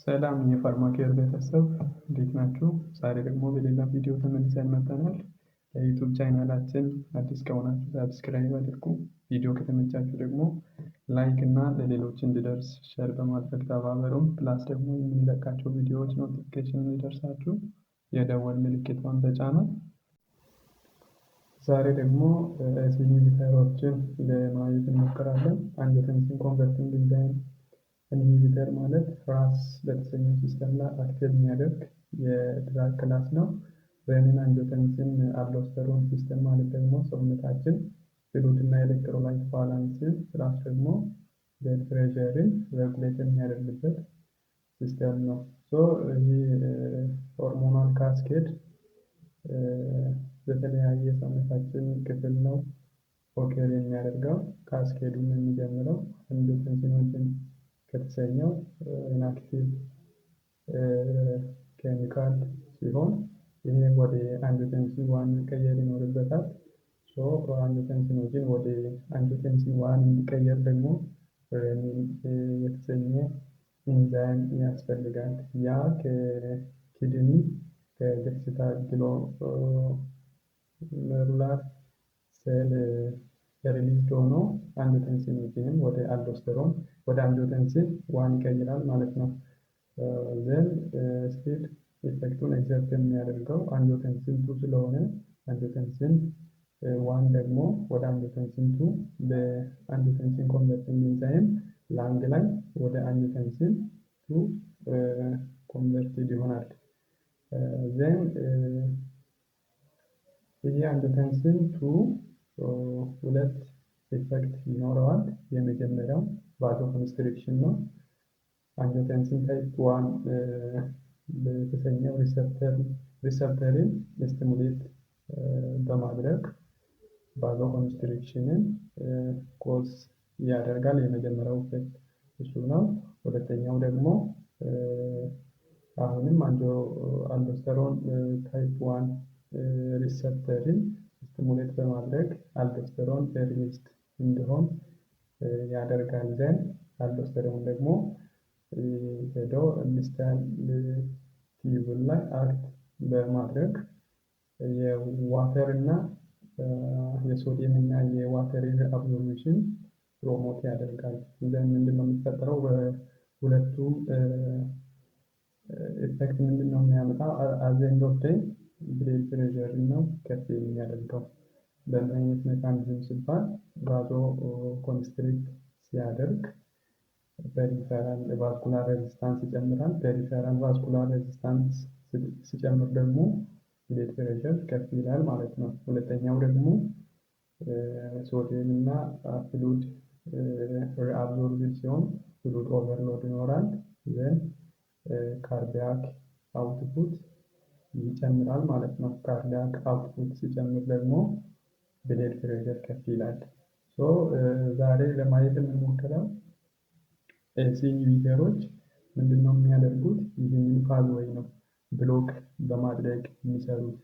ሰላም የፋርማኬር ቤተሰብ እንዴት ናችሁ? ዛሬ ደግሞ በሌላ ቪዲዮ ተመልሰን መጥተናል። ለዩቱብ ቻናላችን አዲስ ከሆናችሁ ሰብስክራይብ አድርጉ። ቪዲዮ ከተመቻችሁ ደግሞ ላይክ እና ለሌሎች እንዲደርስ ሼር በማድረግ ተባበሩን። ፕላስ ደግሞ የምንለቃቸው ቪዲዮዎች ኖቲፊኬሽን እንዲደርሳችሁ የደወል ምልክቷን ተጫኑ። ዛሬ ደግሞ ኢንሂቢተሮችን ለማየት እንሞክራለን። አንጂዮቴንሲን ኮንቨርቲንግ ኢንዛይም ኢንሂቢተር ማለት ራስ በተሰኘው ሲስተም ላይ አክቲቭ የሚያደርግ የድራግ ክላስ ነው። ሬኒን አንጂዮቴንሲን አልዶስተሮን ሲስተም ማለት ደግሞ ሰውነታችን ፍሉድ እና ኤሌክትሮላይት ባላንስን ራስ ደግሞ ብለድ ፕሬሸርን ሬጉሌት የሚያደርግበት ሲስተም ነው። ይህ ሆርሞናል ካስኬድ በተለያየ ሰውነታችን ክፍል ነው ኦኬር የሚያደርገው። ካስኬዱን የሚጀምረው አንጂዮቴንሲኖችን ከተሰኘው ኢንአክቲቭ ኬሚካል ሲሆን ይሄ ወደ አንጂዮቴንሲን ዋን መቀየር ይኖርበታል። አንጂዮቴንሲኖችን ወደ አንጂዮቴንሲን ዋን እንዲቀየር ደግሞ ሬኒን የተሰኘ ኢንዛይም ያስፈልጋል። ያ ከኪድኒ ከደስታ ግሎሜሩላር ሴል ሪሊዝድ ሆኖ አንጂዮቴንሲኖችንም ወደ አልዶስተሮን ወደ አንጂዮቴንሲን ዋን ይቀይራል ማለት ነው። ዘን ስቲል ኢፌክቱን ኤግዘርት የሚያደርገው አንጂዮቴንሲን ቱ ስለሆነ አንጂዮቴንሲን ዋን ደግሞ ወደ አንጂዮቴንሲን ቱ በአንጂዮቴንሲን ኮንቨርቲንግ ኢንዛይም ላንግ ላይ ወደ አንጂዮቴንሲን ቱ ኮንቨርትድ ይሆናል። ዘን ይህ አንጂዮቴንሲን ቱ ሁለት ኢፌክት ይኖረዋል። የመጀመሪያው ቫዞ ኮንስትሪክሽን ነው። አንጂዮቴንሲን ታይፕ ዋን በተሰኘው ሪሰፕተርን ስቲሙሌት በማድረግ ቫዞ ኮንስትሪክሽንን ኮዝ ያደርጋል። የመጀመሪያው ኢፌክት እሱ ነው። ሁለተኛው ደግሞ አሁንም አልዶስተሮን ታይፕ ዋን ሪሰፕተርን ስቲሙሌት በማድረግ አልዶስተሮን ሪሊዝድ እንዲሆን ያደርጋል። ዘንድ አልዶስተሮን ደግሞ ሄዶ ኢንተስታይን ቲዩቡል ላይ አክት በማድረግ የዋተር እና የሶዲየም እና የዋተር አብዞርፕሽን ፕሮሞት ያደርጋል። ዘንድ ምንድነው የሚፈጠረው? በሁለቱ ኢፌክት ምንድነው የሚያመጣው? አት ኤንድ ኦፍ ዴይ ብለድ ፕሬሸር ነው ከፍ የሚያደርገው። በምን አይነት ሜካኒዝም ሲባል ቫዞ ኮንስትሪክት ሲያደርግ ፔሪፌራል ቫስኩላር ሬዚስታንስ ይጨምራል። ፔሪፌራል ቫስኩላር ሬዚስታንስ ሲጨምር ደግሞ ብለድ ፕሬሸር ከፍ ይላል ማለት ነው። ሁለተኛው ደግሞ ሶዲየም እና ፍሉድ ሪአብዞርብድ ሲሆን ፍሉድ ኦቨርሎድ ይኖራል። ዘን ካርዲያክ አውትፑት ይጨምራል ማለት ነው። ካርዲያክ አውትፑት ሲጨምር ደግሞ ብለድ ፕሬሸር ከፍ ይላል። ዛሬ ለማየት የምንሞክረው ኤሲ ኢንሂቢተሮች ምንድነው የሚያደርጉት? ይህንን ፓዝዌይ ነው ብሎክ በማድረግ የሚሰሩት።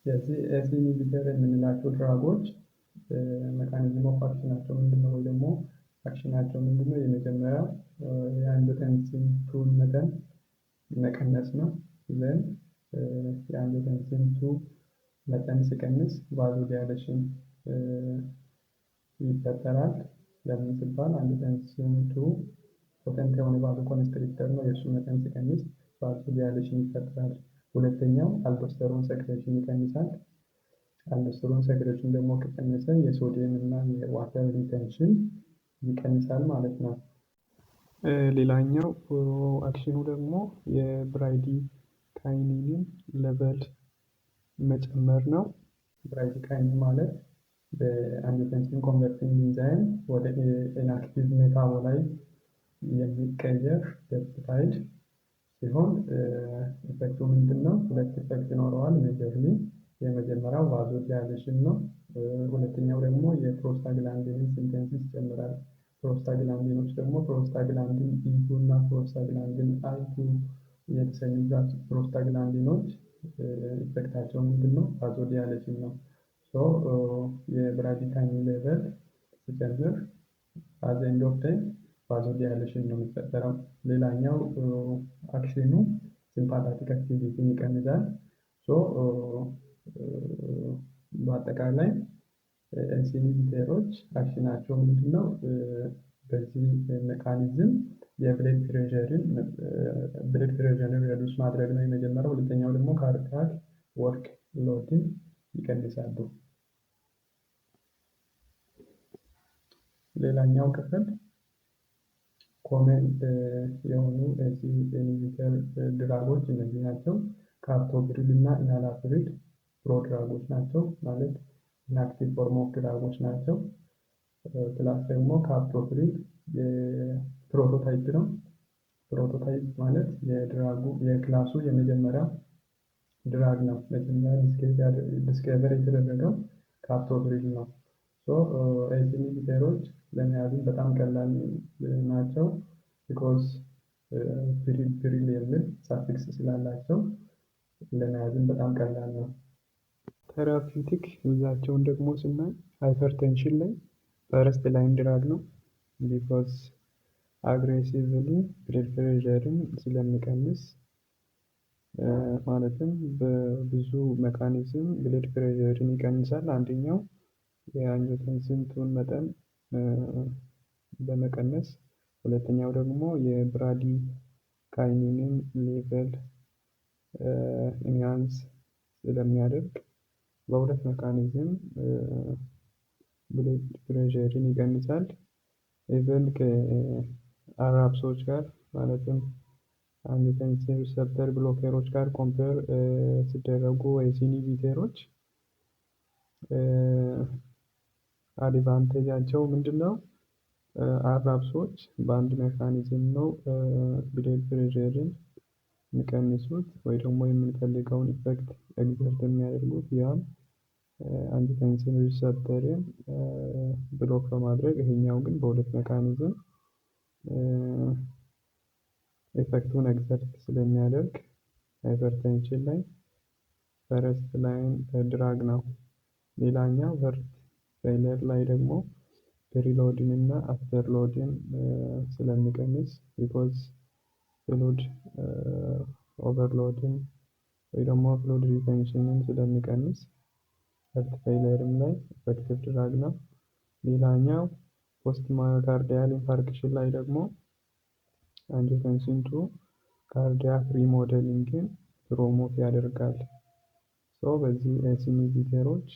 ስለዚህ ኤሲ ኢንሂቢተር የምንላቸው ድራጎች ሜካኒዝም ኦፍ አክሽናቸው ምንድነው? ወይ ደግሞ አክሽናቸው ምንድነው? የመጀመሪያው የአንጂዮቴንሲን ቱን መጠን መቀነስ ነው። ዘን የአንጂዮቴንሲን ቱ መጠን ሲቀንስ ቫዞዲላቴሽን ይፈጠራል። ለምን ሲባል አንጂዮቴንሲን ቱ ፖተንት የሆነ ቫዞ ኮንስትሪክተር ነው። የእሱ መጠን ሲቀንስ ቫዞዲላቴሽን ይፈጠራል። ሁለተኛው አልዶስተሮን ሴክሬሽን ይቀንሳል። አልዶስተሮን ሴክሬሽን ደግሞ ከቀነሰ የሶዲየም እና የዋተር ሪቴንሽን ይቀንሳል ማለት ነው። ሌላኛው አክሽኑ ደግሞ የብራዲካይኒንን ሌቨል መጨመር ነው። ብራዲካይኒን ማለት በአንጂዮቴንሲን ኮንቨርቲንግ ኢንዛይም ወደ ኢንአክቲቭ ሜታቦላይት የሚቀየር ፔፕታይድ ሲሆን ኢፌክቱ ምንድነው? ሁለት ኢፌክት ይኖረዋል ሜጀርሊ። የመጀመሪያው ቫዞዲላቴሽን ነው። ሁለተኛው ደግሞ የፕሮስታግላንዲንን ሲንቴሲስ ይጨምራል። ፕሮስታግላንዲኖች ደግሞ ፕሮስታግላንዲን ኢ2 እና ፕሮስታግላንዲን አይ2 የተሰኙ ፕሮስታግላንዲኖች ኢፌክታቸው ምንድነው? ቫዞዲላቴሽን ነው። የብራዲካይኒን ሌቨል ሲጨምር አት ኤንድ ኦፍ ዴይ ቫዞዲላቴሽን ነው የሚፈጠረው። ሌላኛው አክሽኑ ሲምፓታቲክ አክቲቪቲን ይቀንሳል። በአጠቃላይ ኢንሱሊን ኢንሂቢተሮች አክሽናቸው ምንድነው? በዚህ ሜካኒዝም የብለድ ፕሬሸርን ሪዱስ ማድረግ ነው የመጀመሪያው። ሁለተኛው ደግሞ ካርዲያክ ወርክ ሎድን ይቀንሳሉ። ሌላኛው ክፍል ኮመን የሆኑ ኢንሂቢተር ድራጎች እነዚህ ናቸው። ካፕቶፕሪል እና ኢናላፕሪል ፕሮድራጎች ናቸው፣ ማለት ኢንአክቲቭ ፎርም ኦፍ ድራጎች ናቸው። ፕላስ ደግሞ ካፕቶፕሪል ፕሮቶታይፕ ነው። ፕሮቶታይፕ ማለት የድራጉ የክላሱ የመጀመሪያ ድራግ ነው። መጀመሪያ ዲስከቨር የተደረገው ካፕቶፕሪል ነው። ኢንሱሊን ኢንሂቢተሮች ለመያዝም በጣም ቀላል ናቸው። ቢኮዝ ፕሪል የሚል ሳፊክስ ስላላቸው ለመያዝም በጣም ቀላል ነው። ቴራፒውቲክ ይዛቸውን ደግሞ ስናይ ሃይፐርቴንሽን ላይ ፈረስት ላይን ድራግ ነው። ቢኮዝ አግሬሲቭሊ ብለድ ፕሬሸርን ስለሚቀንስ፣ ማለትም በብዙ ሜካኒዝም ብለድ ፕሬሸርን ይቀንሳል። አንደኛው የአንጂዮቴንሲን ቱን መጠን በመቀነስ፣ ሁለተኛው ደግሞ የብራዲ ካይኒንን ሌቨል ኢንሃንስ ስለሚያደርግ በሁለት ሜካኒዝም ብለድ ፕሬሸርን ይቀንሳል። ኢቨን ከአራፕሶች ጋር ማለትም አንጂዮቴንሲን ሪሰፕተር ብሎከሮች ጋር ኮምፔር ሲደረጉ ኢንሱሊን ኢንሂቢተሮች አድቫንቴጃቸው ምንድነው? አራፕሶች በአንድ ሜካኒዝም ነው ብለድ ፕሬሸርን የሚቀንሱት ወይ ደግሞ የምንፈልገውን ኢፌክት ኤግዘርት የሚያደርጉት። ያም አንጂዮቴንሲን ሪሰፕተርን ብሎክ በማድረግ፣ ይሄኛው ግን በሁለት ሜካኒዝም ኢፌክቱን ኤግዘርት ስለሚያደርግ ሃይፐርቴንሽን ላይ ፈረስት ላይን ድራግ ነው። ሌላኛው ሀርት ፌይለር ላይ ደግሞ ፕሪሎድን እና አፍተር ሎድን ስለሚቀንስ፣ ቢኮዝ ፍሉድ ኦቨርሎድን ወይ ደግሞ ፍሉድ ሪቴንሽንን ስለሚቀንስ ሀርት ፌይለርም ላይ ኢፌክቲቭ ድራግ ነው። ሌላኛው ፖስት ማዮካርዲያል ኢንፋርክሽን ላይ ደግሞ አንጂዮቴንሲን ቱ ካርዲያክ ሪሞዴሊንግን ፕሮሞት ያደርጋል። በዚህ ኢንሱሊን ኢንሂቢተሮች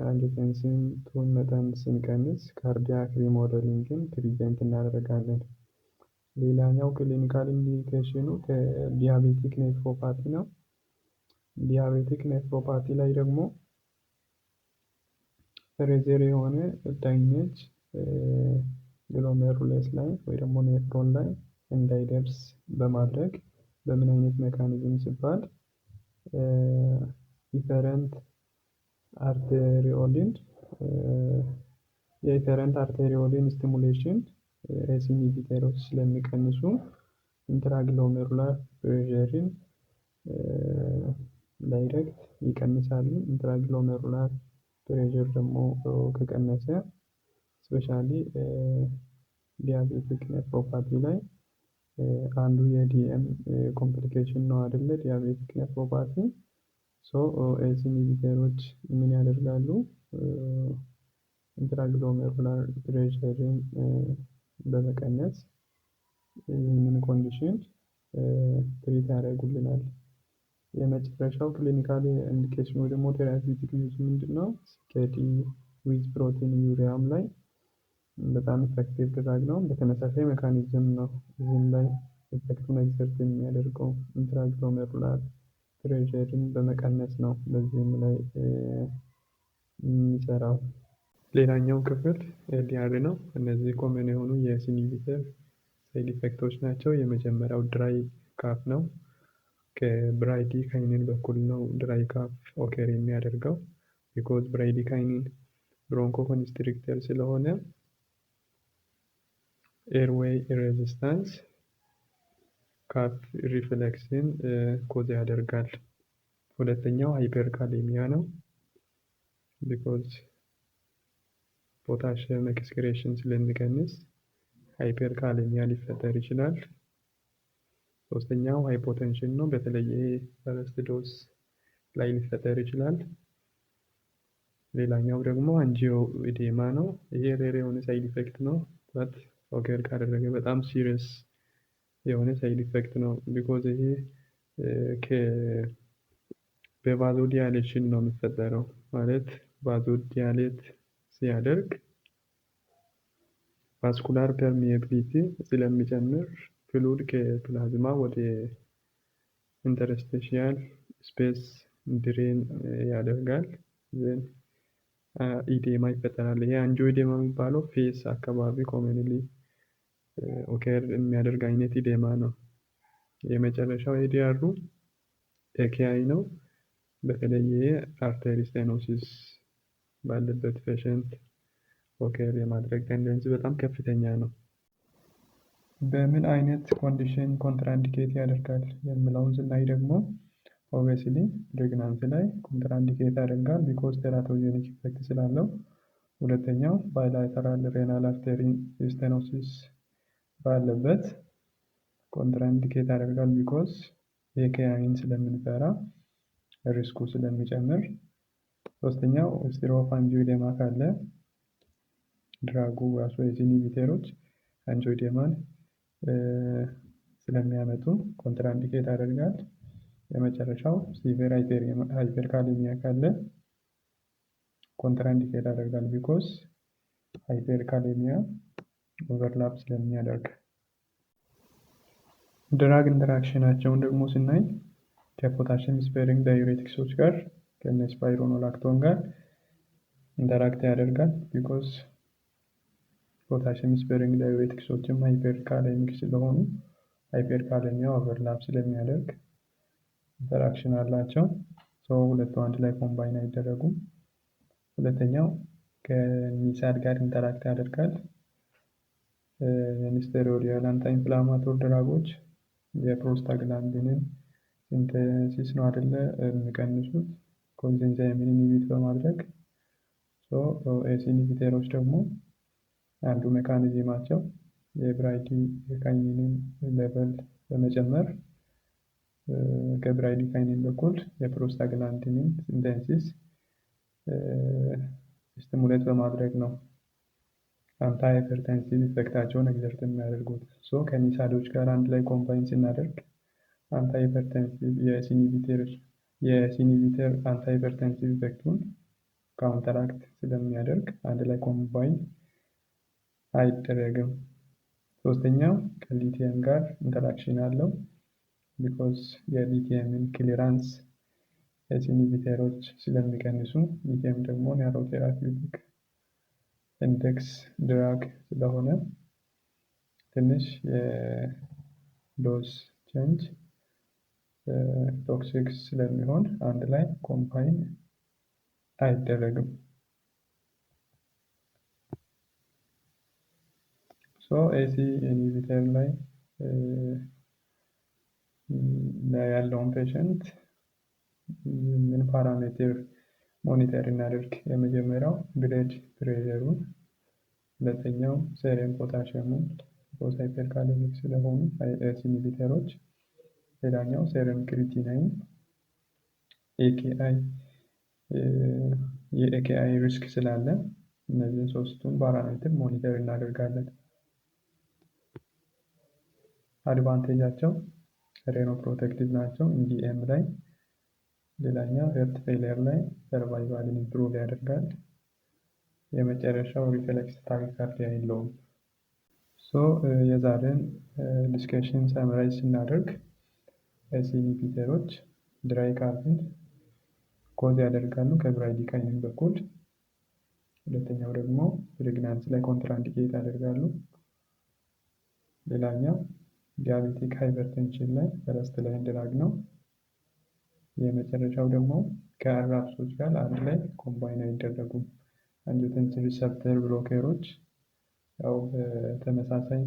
አንጂዮቴንሲን ቱን መጠን ስንቀንስ ካርዲያክ ሪሞዴሊንግን ፕሪቬንት እናደርጋለን። ሌላኛው ክሊኒካል ኢንዲኬሽኑ ከዲያቤቲክ ኔፍሮፓቲ ነው። ዲያቤቲክ ኔፍሮፓቲ ላይ ደግሞ ሬዘር የሆነ ዳሜጅ ግሎሜሩለስ ላይ ወይ ደግሞ ኔፍሮን ላይ እንዳይደርስ በማድረግ በምን አይነት ሜካኒዝም ሲባል ኢፈረንት አርቴሪዮልን የኢፈረንት አርቴሪዮልን ስቲሙሌሽን ኢንሱሊን ኢንሂቢተሮች ስለሚቀንሱ ኢንትራግሎሜሩላር ፕሬሸርን ዳይሬክት ይቀንሳሉ። ኢንትራግሎሜሩላር ፕሬሸር ደግሞ ከቀነሰ ስፔሻሊ ዲያቤቲክ ኔፍሮፓቲ ላይ አንዱ የዲኤም ኮምፕሊኬሽን ነው አይደለ? ዲያቤቲክ ኔፍሮፓቲ። ኢንሱሊን ኢንሂቢተሮች ምን ያደርጋሉ? ኢንትራግሎሜሩላር ፕሬሸርን በመቀነስ ይህንን ኮንዲሽን ትሪት ያደርጉልናል። የመጨረሻው ክሊኒካል ኢንዲኬሽኑ ደግሞ ቴራፒውቲክ ዩዝ ምንድነው? ሲኬዲ ዊዝ ፕሮቲን ዩሪያም ላይ በጣም ኢፌክቲቭ ድራግ ነው። በተመሳሳይ ሜካኒዝም ነው እዚህም ላይ ኢፌክቱን ኤግዘርት የሚያደርገው ኢንትራግሎሜሩላር ፕሬሸርን በመቀነስ ነው በዚህም ላይ የሚሰራው። ሌላኛው ክፍል ኤልዲአር ነው። እነዚህ ኮመን የሆኑ የኢንሱሊን ኢንሂቢተር ሳይድ ኢፌክቶች ናቸው። የመጀመሪያው ድራይ ካፍ ነው። ከብራዲካይኒን በኩል ነው ድራይ ካፍ ኦከር የሚያደርገው። ቢኮዝ ብራዲካይኒን ብሮንኮ ኮንስትሪክተር ስለሆነ ኤርዌይ ሬዚስታንስ ካፍ ሪፍሌክስን ኮዝ ያደርጋል። ሁለተኛው ሃይፐርካሌሚያ ነው። ቢኮዝ ፖታሽየም ኤክስክሬሽን ስለሚቀንስ ሃይፐርካሌሚያ ሊፈጠር ይችላል። ሶስተኛው ሃይፖቴንሽን ነው። በተለይ ፈርስት ዶዝ ላይ ሊፈጠር ይችላል። ሌላኛው ደግሞ አንጂዮ ኢዴማ ነው። ይሄ ሬር የሆነ ሳይድ ኢፌክት ነው። በት ኦከር ካደረገ በጣም ሲሪየስ የሆነ ሳይድ ኢፌክት ነው። ቢኮዝ ይሄ በቫዞ ዲያሌሽን ነው የሚፈጠረው። ማለት ቫዞ ዲያሌት ሲያደርግ ቫስኩላር ፐርሚያቢሊቲ ስለሚጨምር ፍሉድ ከፕላዝማ ወደ ኢንተርስቲሻል ስፔስ ድሬን ያደርጋል። ኢዴማ ይፈጠራል። ይሄ አንጂዮ ኢዴማ የሚባለው ፌስ አካባቢ ኮመንሊ ኦከር የሚያደርግ አይነት ኢዴማ ነው። የመጨረሻው ኤዲአሩ ኤኬአይ ነው። በተለይ አርተሪ ስቴኖሲስ ባለበት ፔሸንት ኦከር የማድረግ ቴንደንሲ በጣም ከፍተኛ ነው። በምን አይነት ኮንዲሽን ኮንትራኢንዲኬት ያደርጋል የሚለውን ስናይ ደግሞ ኦብቪየስሊ ፕሬግናንሲ ላይ ኮንትራኢንዲኬት ያደርጋል ቢኮዝ ቴራቶጀኒክ ኢፌክት ስላለው። ሁለተኛው ባይላተራል ሬናል አርተሪ ስቴኖሲስ ባለበት ኮንትራኢንዲኬት ያደርጋል ቢኮዝ ኤኬአይን ስለምንፈራ ሪስኩ ስለሚጨምር። ሶስተኛው ስቲሮፍ አንጂዮ ኢዴማ ካለ ድራጉ ራሱ ኢንሂቢተሮች አንጂዮ ኢዴማን ስለሚያመጡ ኮንትራኢንዲኬት ያደርጋል። የመጨረሻው ሲቪር ሃይፐርካሌሚያ ካለ ኮንትራኢንዲኬት ያደርጋል ቢኮዝ ሃይፐርካሌሚያ ኦቨርላፕ ስለሚያደርግ። ድራግ ኢንተራክሽናቸውን ደግሞ ስናይ ከፖታሽየም ስፔሪንግ ዳዩሬቲክሶች ጋር ከነ ስፓይሮኖላክቶን ጋር ኢንተራክት ያደርጋል ቢኮዝ ፖታሽየም ስፔሪንግ ዳዩሬቲክሶችም ሃይፐርካሌሚክ ስለሆኑ ሃይፐርካሌሚያ ኦቨርላፕ ስለሚያደርግ ኢንተራክሽን አላቸው። ሁለቱ አንድ ላይ ኮምባይን አይደረጉም። ሁለተኛው ከኒሳድ ጋር ኢንተራክት ያደርጋል። ስቴሮይዳል አንታይ ኢንፍላማቶሪ ድራጎች የፕሮስታግላንዲንን ሲንተሲስ ነው አይደለ የሚቀንሱት ኮንዘንዛይምን ኢንሂቢት በማድረግ። ኤስ ኢንሂቢተሮች ደግሞ አንዱ ሜካኒዝማቸው የብራዲካይኒንን ሌቨል በመጨመር ከብራዲካይኒን በኩል የፕሮስታግላንዲንን ሲንተሲስ ስቲሙሌት በማድረግ ነው አንታይ ሃይፐርቴንሲቭ ኢፌክታቸውን ኤግዘርት የሚያደርጉት። ከኒሳዶች ጋር አንድ ላይ ኮምባይን ስናደርግ አንታይ ሃይፐርቴንሲቭ የኤስ ኢንሂቢተር አንታይ ሃይፐርቴንሲቭ ኢፌክቱን ካውንተራክት ስለሚያደርግ አንድ ላይ ኮምባይን አይደረግም። ሶስተኛው ከሊቲየም ጋር ኢንተራክሽን አለው ቢኮዝ የሊቲየምን ክሊራንስ ኤስ ኢንሂቢተሮች ስለሚቀንሱ። ሊቲየም ደግሞ ኒውሮቴራፒውቲክ ኢንዴክስ ድራግ ስለሆነ ትንሽ የዶዝ ቼንጅ ቶክሲክ ስለሚሆን አንድ ላይ ኮምባይን አይደረግም። ኤሲ ኢንሂቢተር ላይ ያለውን ፔሸንት ምን ፓራሜትር ሞኒተር እናደርግ? የመጀመሪያው ብለድ ፕሬሸሩን፣ ሁለተኛው ሴረም ፖታሽየሙን ቢኮዝ ሃይፐርካሌሚክ ስለሆኑ ኤስ ኢንሂቢተሮች፣ ሌላኛው ሴረም ክሪቲናይን፣ ኤኬአይ የኤኬአይ ሪስክ ስላለ እነዚህን ሶስቱን ፓራሜትር ሞኒተር እናደርጋለን። አድቫንቴጃቸው ሬኖ ፕሮቴክቲቭ ናቸው ኢንዲኤም ላይ። ሌላኛው ሄርት ፌሊየር ላይ ሰርቫይቫልን ኢምፕሩቭ ያደርጋል። የመጨረሻው ሪፍሌክስ ታኪካርዲያ የለውም። የዛሬን ዲስከሽን ሰምራይዝ ስናደርግ ኤስ ኢንሂቢተሮች ድራይ ካርድን ኮዝ ያደርጋሉ ከብራዲካይኒን በኩል። ሁለተኛው ደግሞ ፕሬግናንሲ ላይ ኮንትራኢንዲኬት ያደርጋሉ። ሌላኛው ዲያቤቲክ ሃይፐርቴንሽን ላይ ፈረስት ላይን ድራግ ነው። የመጨረሻው ደግሞ ከአራፕሶች ጋር አንድ ላይ ኮምባይን አይደረጉም። አንጂዮቴንሲን ሪሰፕተር ብሎከሮች ያው በተመሳሳይ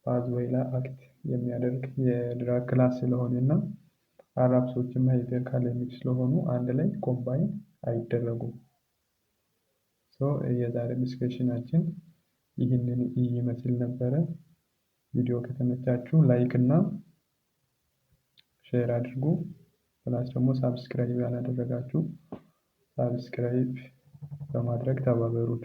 ፓዝዌይ ላይ አክት የሚያደርግ የድራግ ክላስ ስለሆነ እና አራፕሶችም ሃይፐርካሌሚክ ስለሆኑ አንድ ላይ ኮምባይን አይደረጉም። የዛሬ ዲስከሽናችን ይህንን ይመስል ነበረ። ቪዲዮ ከተመቻችሁ ላይክ እና ሼር አድርጉ። ፕላስ ደግሞ ሳብስክራይብ ያላደረጋችሁ ሳብስክራይብ በማድረግ ተባበሩት።